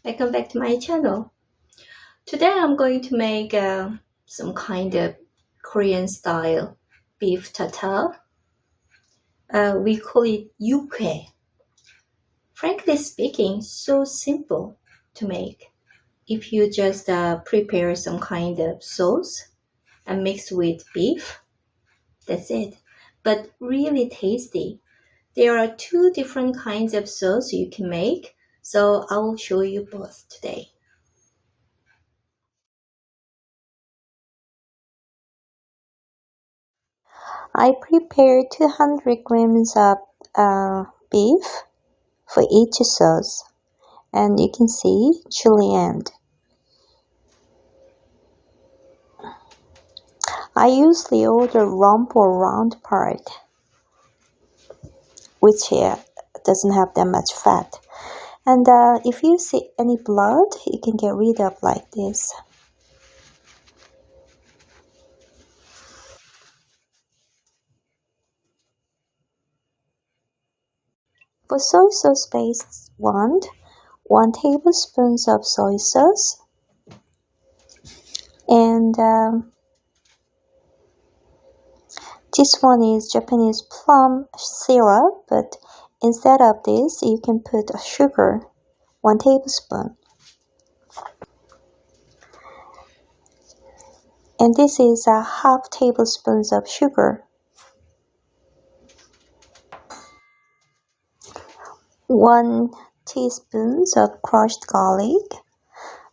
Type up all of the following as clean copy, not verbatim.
Welcome back to my channel. Today I'm going to make some kind of Korean style beef tartare. We call it yukhoe. Frankly speaking, so simple to make. If you just prepare some kind of sauce and mix with beef, that's it. But really tasty. There are two different kinds of sauce you can make, so I will show you both today. I prepared 200 grams of beef for each sauce, and you can see julienne. I usually order rump or round part, which doesn't have that much fat. And if you see any blood, you can get rid of like this. For soy sauce based one, 1 tablespoon of soy sauce, and this one is Japanese plum syrup, but instead of this, you can put sugar, 1 tablespoon. And this is a half tablespoon of sugar. 1 teaspoon of crushed garlic,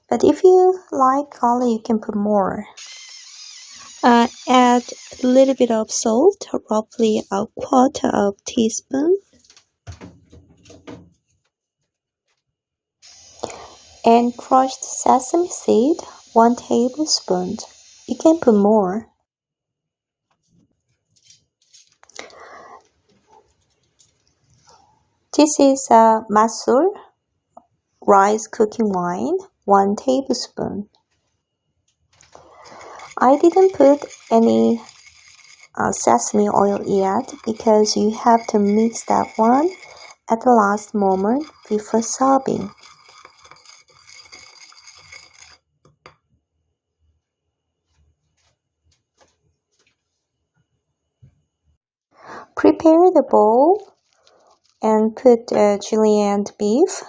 but if you like garlic, you can put more. Add a little bit of salt, roughly a quarter of teaspoon. And crushed sesame seed, 1 tablespoon. You can put more. This is masul, rice cooking wine, 1 tablespoon. I didn't put any sesame oil yet because you have to mix that one at the last moment before serving. Prepare the bowl and put julienne beef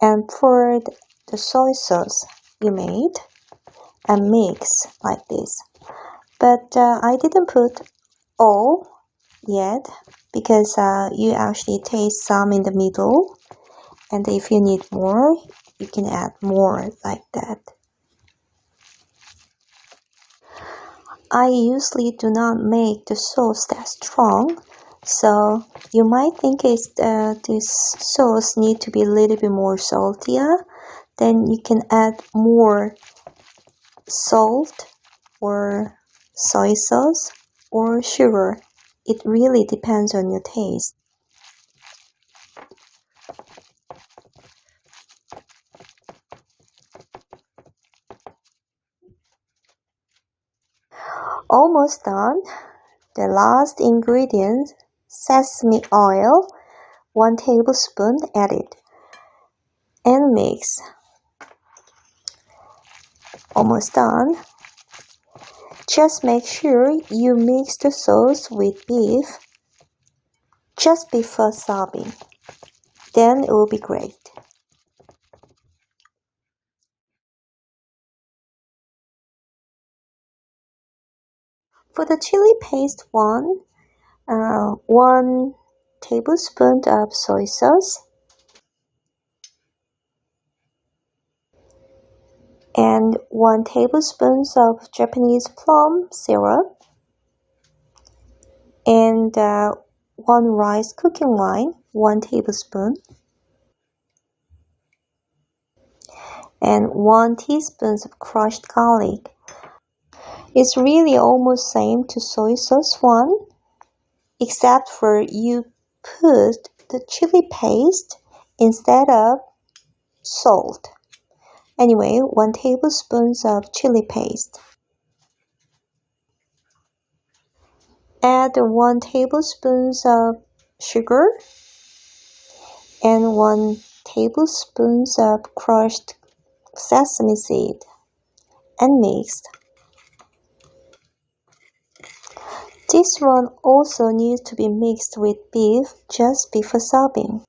and pour the soy sauce you made and mix like this. But I didn't put all yet because you actually taste some in the middle, and if you need more, you can add more like that. I usually do not make the sauce that strong, so you might think this sauce need to be a little bit more saltier. Then you can add more salt or soy sauce or sugar. It really depends on your taste. Almost done. The last ingredient, sesame oil, 1 tablespoon added, and mix. Almost done. Just make sure you mix the sauce with beef just before serving. Then it will be great. For the chili paste one, 1 tablespoon of soy sauce and 1 tablespoon of Japanese plum syrup and 1 rice cooking wine, 1 tablespoon, and 1 teaspoon of crushed garlic. It's really almost same to soy sauce one, except for you put the chili paste instead of salt. Anyway, 1 tablespoon of chili paste. Add 1 tablespoon of sugar and 1 tablespoons of crushed sesame seed and mixed. This one also needs to be mixed with beef just before serving.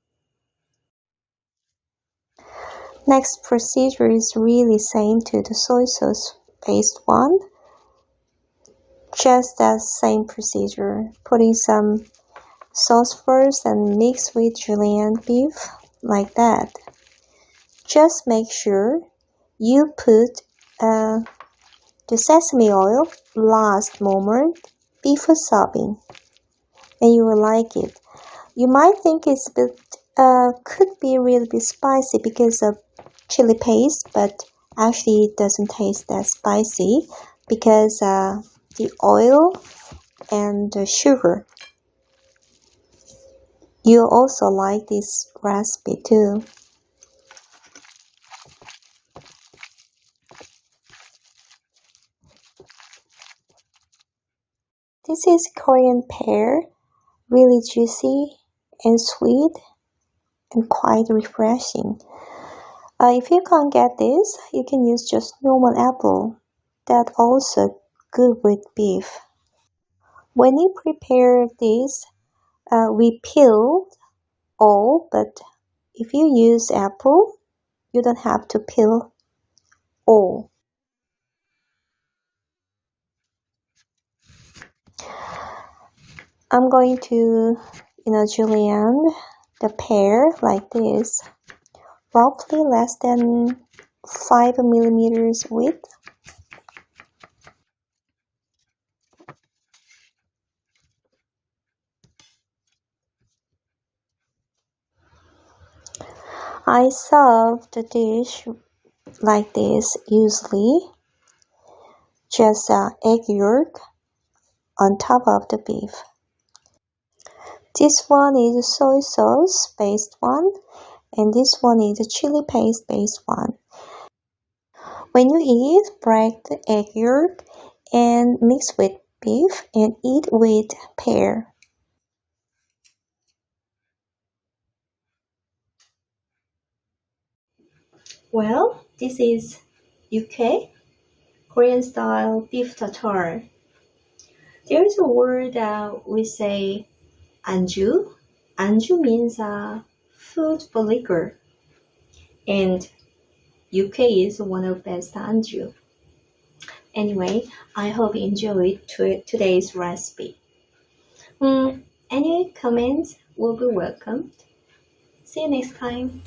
Next procedure is really same to the soy sauce based one. Just that same procedure. Putting some sauce first and mix with julienne beef like that. Just make sure you put the sesame oil last moment before serving, and you will like it. You might think it's a bit could be a little bit spicy because of chili paste, but actually it doesn't taste that spicy because the oil and the sugar. You'll also like this recipe too. This is Korean pear, really juicy and sweet and quite refreshing. If you can't get this, you can use just normal apple. That's also good with beef. When you prepare this, we peel all, but if you use apple, you don't have to peel all. I'm going to, julienne the pear like this, roughly less than 5 millimeters width. I serve the dish like this usually, just egg yolk on top of the beef. This one is a soy sauce based one, and this one is a chili paste based one. When you eat, break the egg yolk and mix with beef and eat with pear. Well, this is yukhoe, Korean style beef tartare. There is a word that we say anju. Anju means food for liquor, and yukhoe is one of the best anju. Anyway, I hope you enjoyed today's recipe. Any comments will be welcome. See you next time.